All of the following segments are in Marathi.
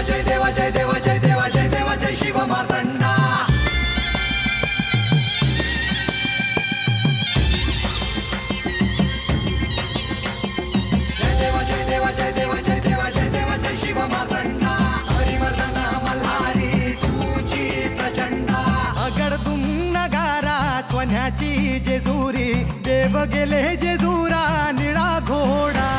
जय देवा जय देवा जय देवा जय देवा जय शिव मार्तंडा. जय देवा जय देवा जय देवा जय देवा जय देवा जय शिव मार्तंडा. हरिवर्धना मल्हारी तुझी प्रचंडा. अगडदुम नगारा सोन्याची जेजुरी देव गेले जेजुरा निळा घोडा.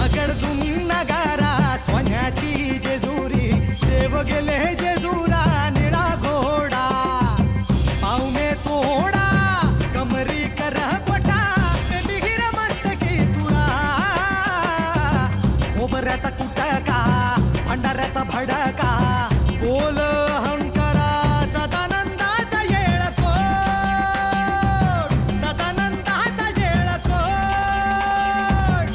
अगडदुम नगारा सोन्याची जेजुरी देव गेले जेजुरा निळा घोडा. पाव में तोडा कमरी कर पटा मिहिर मस्तकी तुरा. खोबऱ्याचा कुटका भंडाऱ्याचा भडका बोल अहंकारा सदानंदाचा येळको. सदानंदाचा येळको.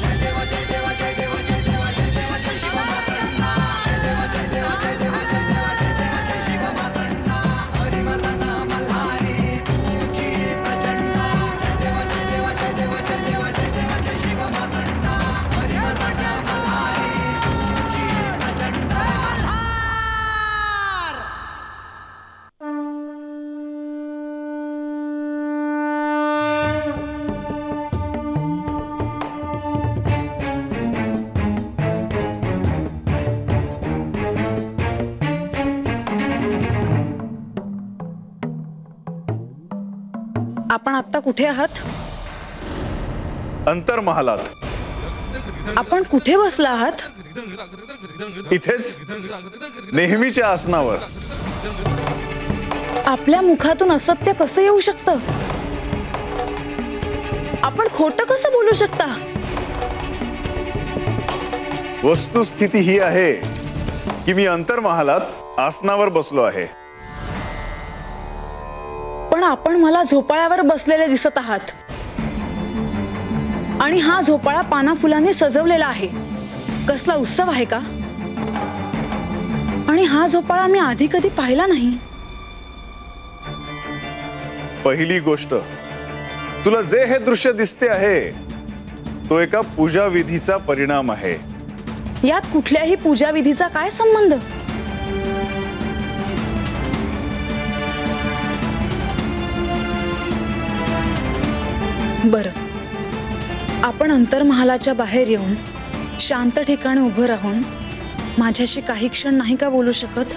जय देवा जय देवा जय देवा जय देवा जय देवा जय शिव मार्तंडा. जय देवा जय देवा जय देवा जय देवा जय देवा जय शिव मार्तंडा. हरिवर्धना मल्हारी तुझी प्रचंडा. जय देवा जय देवा जय देवा जय देवा जय देवा जय शिव मार्तंडा. हरिवर्धना मल्हारी तुझी प्रचंडा. आपण आता कुठे आहात? अंतर्महालात. आपण कुठे बसला आहात? इथेच नेहमीच्या आसनावर. आपल्या मुखातून असत्य कसं येऊ शकतं? आपण खोटं कसं बोलू शकता? वस्तुस्थिती ही आहे की मी अंतर्महालात आसनावर बसलो आहे. पण आपण मला झोपाळ्यावर बसलेले दिसत आहात आणि हा झोपाळा पाना फुलांनी सजवलेला आहे. कसला उत्सव आहे का? आणि हा झोपाळा मी आधी कधी पाहिला नाही. पहिली गोष्ट, तुला जे हे दृश्य दिसते आहे तो एका पूजा विधीचा परिणाम आहे. यात कुठल्याही पूजा विधीचा काय संबंध? बरं, आपण अंतर्महालाच्या बाहेर येऊन शांत ठिकाणी उभं राहून माझ्याशी काही क्षण नाही का बोलू शकत?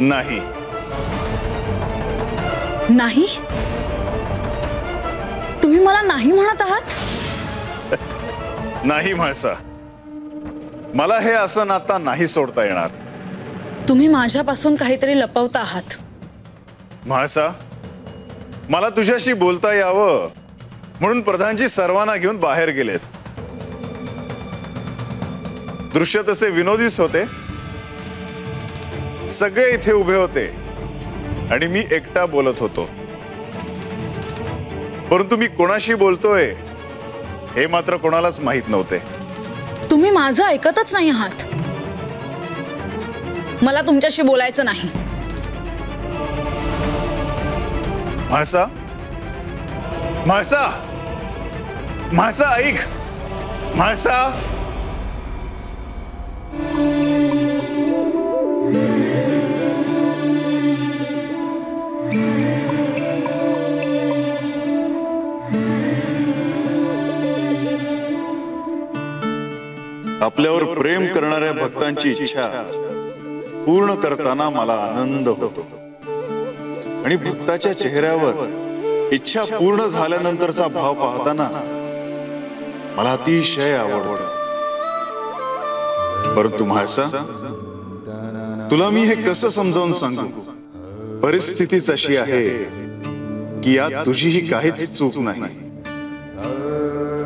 नाही. नाही? तुम्ही मला नाही म्हणत आहात? नाही म्हाळसा, मला हे असं आता नाही सोडता येणार. तुम्ही माझ्यापासून काहीतरी लपवता आहात. म्हाळसा, मला तुझ्याशी बोलता यावं म्हणून प्रधानजी सर्वांना घेऊन बाहेर गेलेत. दृश्य तसे विनोदीच होते. सगळे इथे उभे होते आणि मी एकटा बोलत होतो. परंतु मी कोणाशी बोलतोय हे मात्र कोणालाच माहित नव्हते. तुम्ही माझं ऐकतच नाही आहात. मला तुमच्याशी बोलायचं नाही. म्हाळसा, म्हाळसा, म्हाळसा ऐक. म्हाळसा, आपल्यावर प्रेम करणाऱ्या भक्तांची इच्छा पूर्ण करताना मला आनंद होतो आणि भक्ताच्या चेहऱ्यावर इच्छा पूर्ण झाल्यानंतरचा भाव पाहताना मला अतिशय आवडतो. परंतु म्हाळसा, तुला मी हे कसं समजावून सांगू? परिस्थितीच अशी आहे की यात तुझीही काहीच चूक नाही.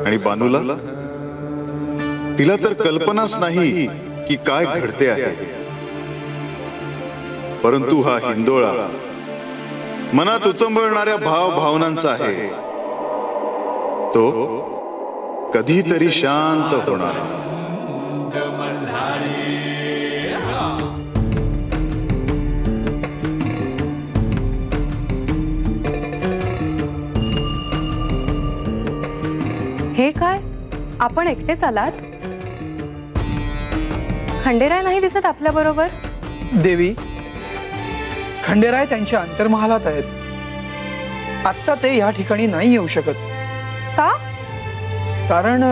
आणि बानूला, तिला तर कल्पनाच नाही की काय घडते आहे. परंतु हा हिंदोळा मनात उचंबळणाऱ्या भाव भावनांचा आहे. तो कधीतरी शांत होणार. हे काय? आपण एकटेच आलात? खंडेराय नाही दिसत आपल्या बरोबर? देवी, खंडेराय त्यांच्या अंतर्महालात आहेत. आत्ता ते या ठिकाणी नाही येऊ शकत. का? कारण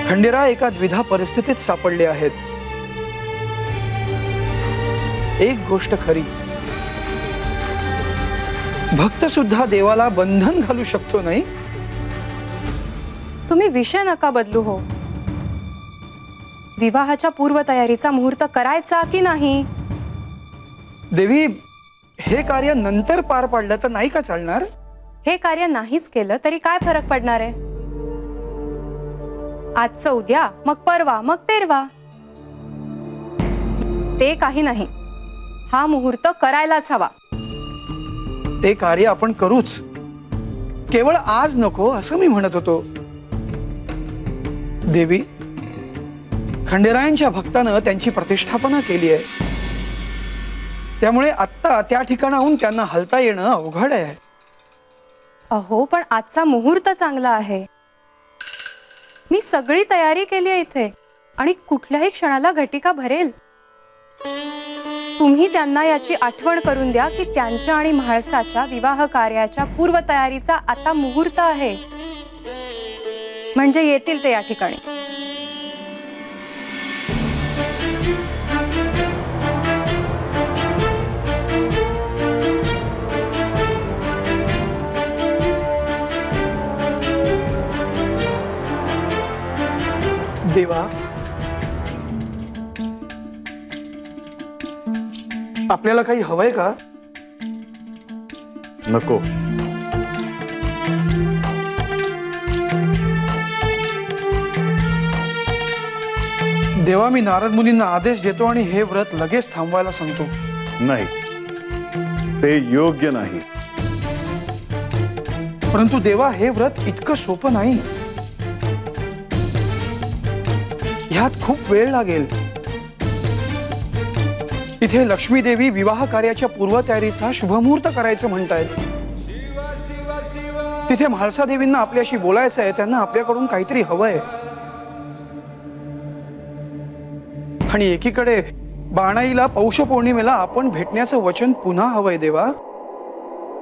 खंडेराय एका द्विधा परिस्थितीत सापडले आहेत. एक गोष्ट खरी, भक्त सुद्धा देवाला बंधन घालू शकतो नाही. तुम्ही विषय नका बदलू हो. विवाहाच्या पूर्वतयारीचा मुहूर्त करायचा की नाही? देवी, हे कार्य नंतर पार पाडलं तर नाही का चालणार? हे कार्य नाहीच केलं तरी काय फरक पडणार आहे? आजचं उद्या, मग परवा, मग तेरवा. ते काही नाही, हा मुहूर्त करायलाच हवा. ते कार्य आपण करूच, केवळ आज नको असं मी म्हणत होतो. देवी, खंडेरायांच्या भक्तानं त्यांची प्रतिष्ठापना केली आहे. त्यामुळे आत्ता त्या ठिकाणाहून त्यांना हलता येणं अवघड आहे. अहो, पण आजचा मुहूर्त चांगला आहे. मी सगळी तयारी केली आहे इथे आणि कुठल्याही क्षणाला घटिका भरेल. तुम्ही त्यांना याची आठवण करून द्या की त्यांच्या आणि म्हाळसाच्या विवाह कार्याच्या पूर्वतयारीचा आता मुहूर्त आहे. म्हणजे येतील ते या ठिकाणी. देवा, आपल्याला काही हवंय का? नको. देवा, मी नारद मुनींना आदेश देतो आणि हे व्रत लगेच थांबवायला सांगतो. नाही, ते योग्य नाही. परंतु देवा, हे व्रत इतकं सोपं नाही. ह्यात खूप वेळ लागेल. इथे लक्ष्मी देवी विवाह कार्याच्या पूर्वतयारीचा शुभमुहूर्त करायचं म्हणतायत. तिथे म्हाळसा देवींना आपल्याशी बोलायचं आहे. त्यांना आपल्याकडून काहीतरी हवंय. आणि एकीकडे बाणाईला पौष पौर्णिमेला आपण भेटण्याचं वचन पुन्हा हवंय. देवा,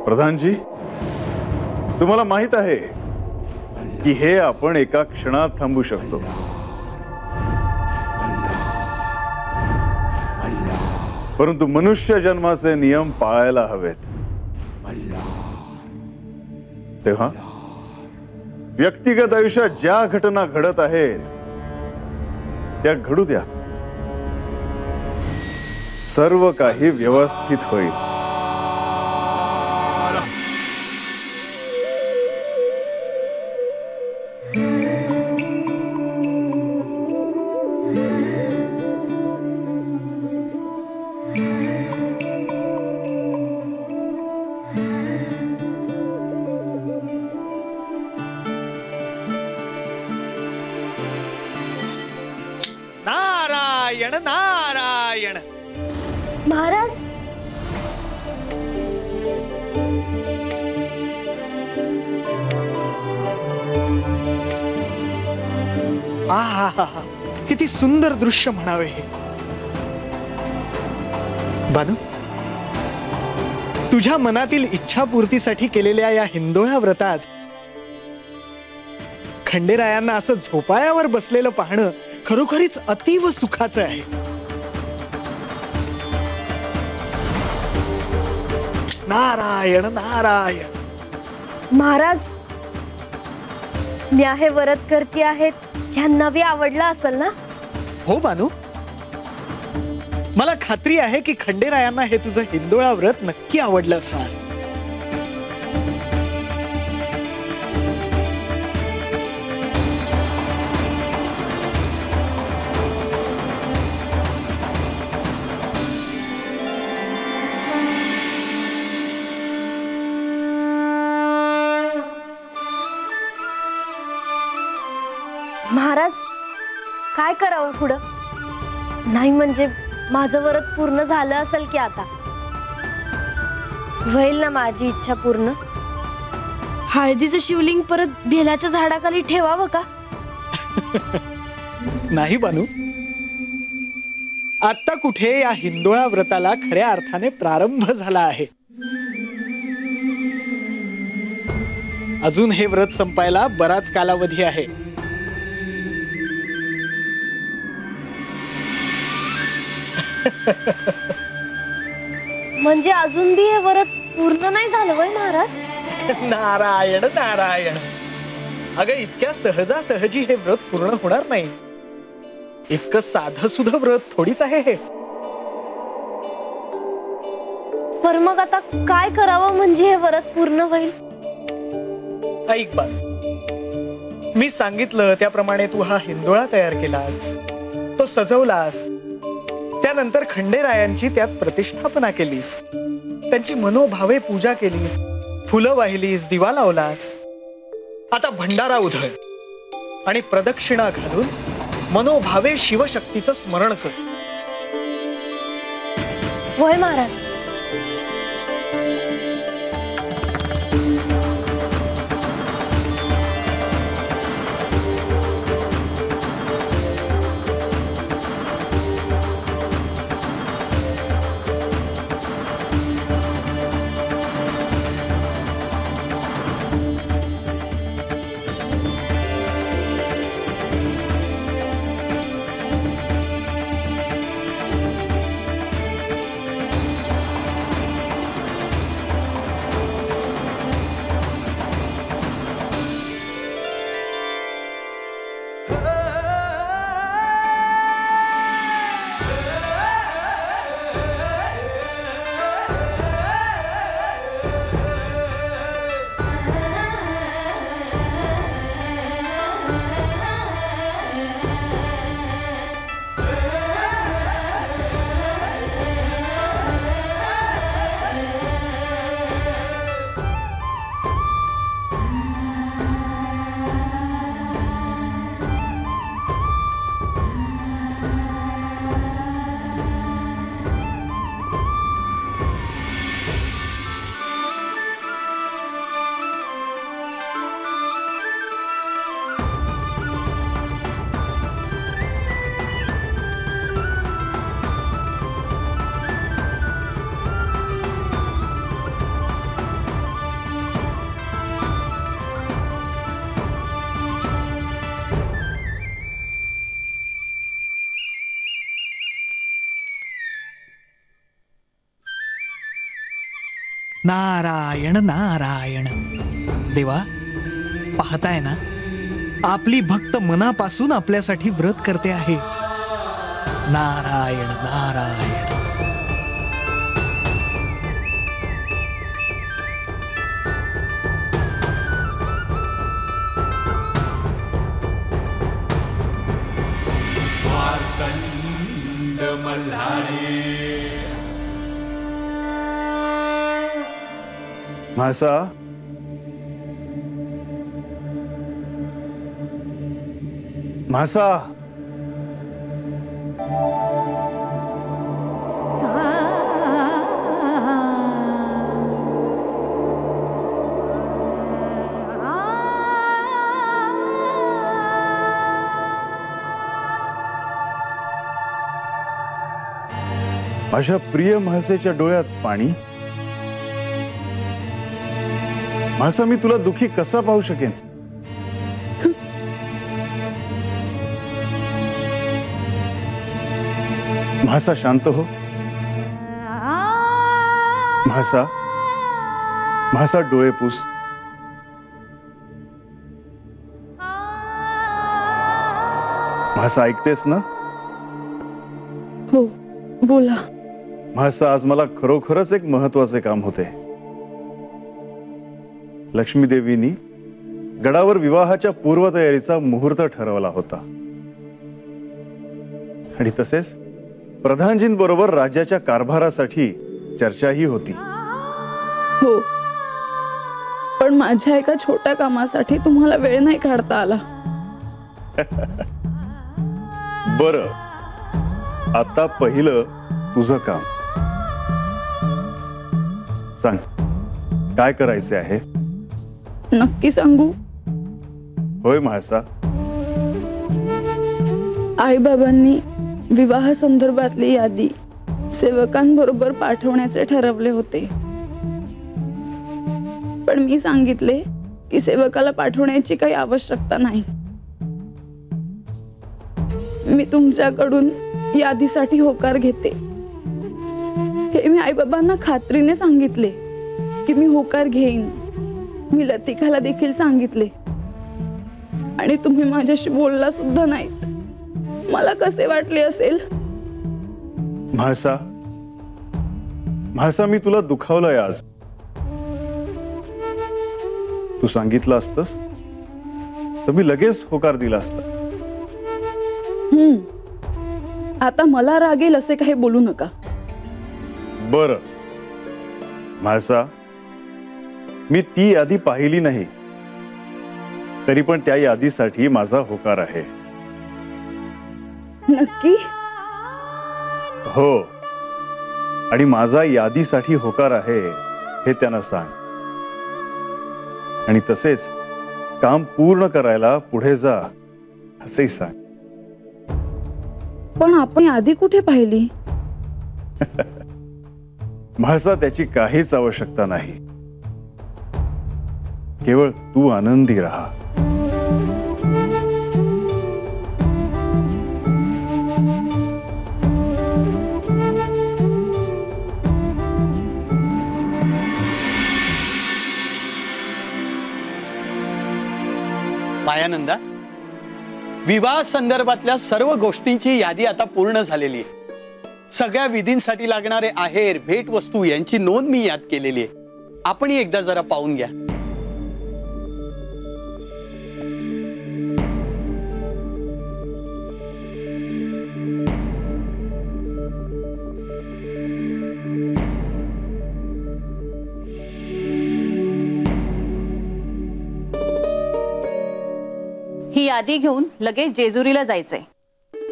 प्रधानजी, तुम्हाला माहित आहे की हे आपण एका क्षणात थांबू शकतो. परंतु मनुष्य जन्माचे नियम पाळायला हवेत. तेव्हा व्यक्तिगत आयुष्यात ज्या घटना घडत आहेत त्या घडू द्या. सर्व काही व्यवस्थित होईल. नारायण नारायण. महाराज, आहा, किती सुंदर दृश्य म्हणावे हे. बानू, तुझ्या मनातील इच्छापूर्तीसाठी केलेल्या या हिंदोळा व्रतात खंडेरायांना असं झोपायावर बसलेलं पाहणं खरोखरीच अतीव सुखाचं आहे. नारायण नारायण. महाराज, न्याहे व्रत करती आहेत ह्यांना बी आवडलं असेल ना? हो बानू, मला खात्री आहे की खंडेरायांना हे तुझं हिंदोळा व्रत नक्की आवडलं असणार. महाराज, काय करावं पुढं? नाही म्हणजे माझं व्रत पूर्ण झालं असेल की आता? होईल ना माझी इच्छा पूर्ण? हळदीचं शिवलिंग परत बेलाच्या झाडाखाली ठेवावं का? नाही बानू, आता कुठे या हिंदोळा व्रताला खऱ्या अर्थाने प्रारंभ झाला आहे. अजून हे व्रत संपायला बराच कालावधी आहे. म्हणजे अजून बी हे व्रत पूर्ण नाही झालं वय महाराज? नारायण नारायण, अगं इतक्या सहजासहजी हे व्रत पूर्ण होणार नाही. इतकं साधं सुद्धा व्रत थोडीच आहे हे. पर मग आता काय करावं म्हणजे हे व्रत पूर्ण होईल? ऐक बा, मी सांगितलं त्याप्रमाणे तू हा हिंदोळा तयार केलास, तो सजवलास, त्यानंतर खंडेरायांची त्यात प्रतिष्ठापना केलीस, त्यांची मनोभावे पूजा केलीस, फुलं वाहिलीस, दिवा लावलास. आता भंडारा उधळ आणि प्रदक्षिणा घालून मनोभावे शिवशक्तीचं स्मरण कर. वय महाराज. नारायण नारायण. देवा, पाहताय ना, आपली भक्त मनापासून आपल्यासाठी व्रत करते आहे. नारायण नारायण. म्हाळसा, म्हाळसा, माझ्या प्रिय म्हाळसेच्या डोळ्यात पाणी. म्हाळसा, मी तुला दुखी कसा पाहू शकेन? म्हाळसा, शांत हो. म्हाळसा, म्हाळसा, डोळे पुस. म्हाळसा, ऐकतेस ना? हो, बोला. म्हाळसा, आज मला खरोखरच एक महत्वाचे काम होते. लक्ष्मी देवीनी गडावर विवाहाच्या पूर्वतयारीचा मुहूर्त ठरवला होता आणि तसेच प्रधानजींबरोबर राज्याच्या कारभारासाठी चर्चाही होती. हो, पण माझ्या एका छोट्या कामासाठी तुम्हाला वेळ नाही काढता आला. बरं, आता पहिलं तुझं काम सांग, काय करायचे आहे? नक्की सांगू? होय म्हाळसा, आईबाबांनी विवाह संदर्भातली यादी सेवकांबरोबर पाठवण्याचे ठरवले होते, पण मी सांगितले की सेवकाला पाठवण्याची काही आवश्यकता नाही. मी तुमच्याकडून यादीसाठी होकार घेते हे मी आईबाबांना खात्रीने सांगितले की मी होकार घेईन. मी लतिकाला देखील सांगितले आणि तुम्ही माझ्याशी बोलला सुद्धा नाहीत. मला कसे वाटले असेल? म्हाळसा, म्हाळसा, मी तुला दुखावलंय आज. तू सांगितलं असतस तर मी लगेच होकार दिला असता. आता मला राग येईल असे काही बोलू नका. बरं म्हाळसा, मी ती यादी पाहिली नाही, तरी पण त्या यादीसाठी माझा होकार आहे. नक्की? हो, आणि माझा यादीसाठी होकार आहे हे त्यांना सांग. आणि तसेच काम पूर्ण करायला पुढे जा असेही सांग. पण आपण यादी कुठे पाहिली? म्हाळसा, त्याची काहीच आवश्यकता नाही. केवळ तू आनंदी राहा. मायानंदा, विवाह संदर्भातल्या सर्व गोष्टींची यादी आता पूर्ण झालेली आहे. सगळ्या विधींसाठी लागणारे आहेर, भेटवस्तू यांची नोंद मी यात केलेली आहे. आपण एकदा जरा पाहून घ्या. ही यादी घेऊन लगेच जेजुरीला जायचंय.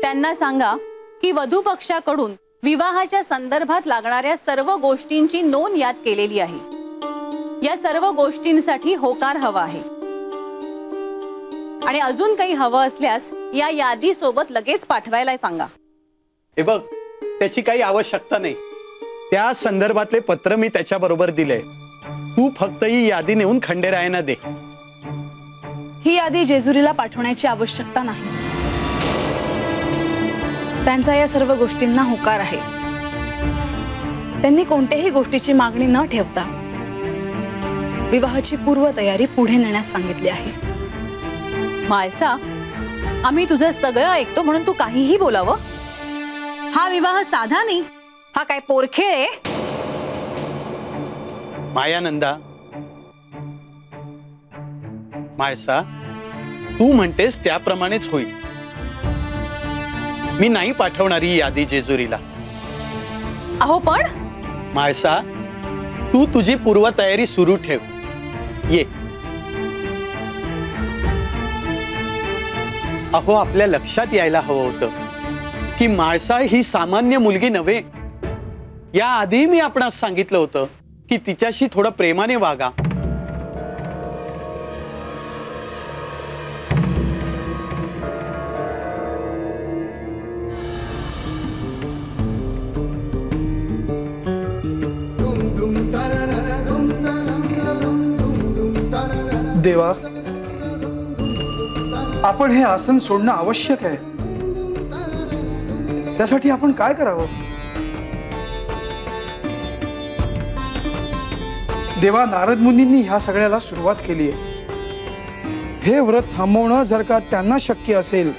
त्यांना सांगा की वधू पक्षाकडून विवाहाच्या संदर्भात लागणाऱ्या सर्व गोष्टींची नोंद यात केलेली आहे. या सर्व गोष्टींसाठी होकार हवा आहे आणि अजून काही हवं असल्यास या यादी सोबत लगेच पाठवायला सांगा. हे बघ, त्याची काही आवश्यकता नाही. त्या संदर्भातले पत्र मी त्याच्या बरोबर दिले. तू फक्त ही यादी नेऊन खंडेरायांना दे. ही यादी जेजुरीला पाठवण्याची आवश्यकता नाही. त्यांचा या सर्व गोष्टींना होकार आहे. त्यांनी कोणत्याही गोष्टीची मागणी न ठेवता विवाहाची पूर्वतयारी पुढे नेण्यास सांगितली आहे. मायसा, आम्ही तुझं सगळं ऐकतो म्हणून तू काहीही बोलावं? हा विवाह साधा नाही, हा काय पोरखेळ आहे? मायानंदा, माळसा, तू म्हणतेस त्याप्रमाणेच होईल. मी नाही पाठवणारी यादी जेजुरीला. अहो पण माळसा, तू तुझी पूर्वतयारी सुरू ठेव. ये. अहो, आपल्या लक्षात यायला हवं होतं की माळसा ही सामान्य मुलगी नव्हे. या आधी मी आपणास सांगितलं होतं की तिच्याशी थोडं प्रेमाने वागा. देवा, आपण हे आसन सोडणं आवश्यक आहे. त्यासाठी आपण काय करावं? देवा, नारद मुनींनी ह्या सगळ्याला सुरुवात केली आहे. हे व्रत थांबवणं जर का त्यांना शक्य असेल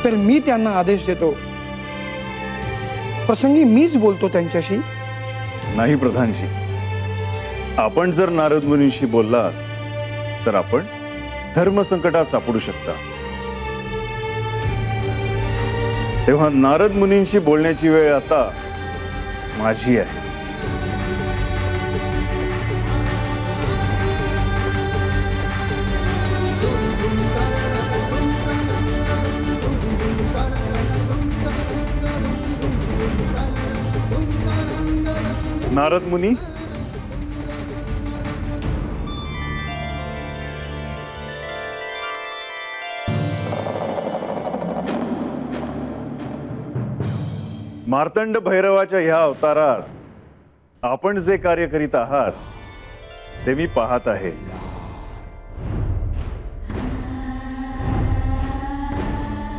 तर मी त्यांना आदेश देतो. प्रसंगी मीच बोलतो त्यांच्याशी. नाही प्रधानजी, आपण जर नारद मुनींशी बोललात तर आपण धर्मसंकटात सापडू शकता. तेव्हा नारद मुनींशी बोलण्याची वेळ आता माझी आहे. नारद मुनी, मार्तंड भैरवाच्या ह्या अवतारात आपण जे कार्य करीत आहात ते मी पाहत आहे.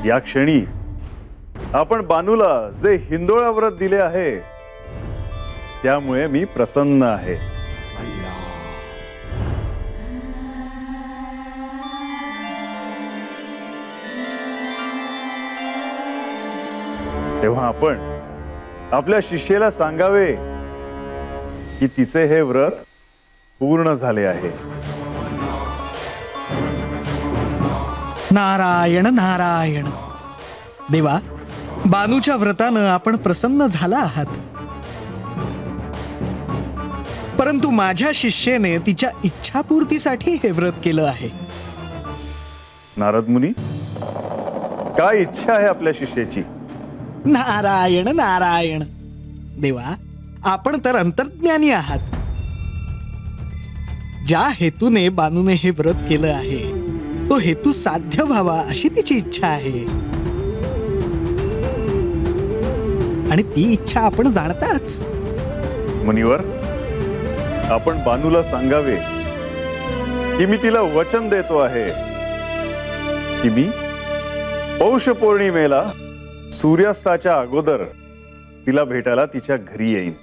या क्षणी आपण बानूला जे हिंदोळा व्रत दिले आहे त्यामुळे मी प्रसन्न आहे. तेव्हा आपण आपल्या शिष्येला सांगावे की तिचे हे व्रत पूर्ण झाले आहे. नारायण नारायण. देवा, बानूच्या व्रतानं आपण प्रसन्न झाला आहात, परंतु माझ्या शिष्येने तिच्या इच्छापूर्तीसाठी हे व्रत केलं आहे. नारद मुनी, काय इच्छा आहे आपल्या शिष्याची? नारायण नारायण. देवा, आपण तर अंतर्ज्ञानी आहात. ज्या हेतूने बानूने हे व्रत केलं आहे तो हेतू साध्य व्हावा अशी तिची इच्छा आहे, आणि ती इच्छा आपण जाणताच. मुनिवर, आपण बानूला सांगावे की मी तिला वचन देतो आहे की मी पौष पौर्णिमेला सूर्यास्ताच्या अगोदर तिला भेटायला तिच्या घरी येईन.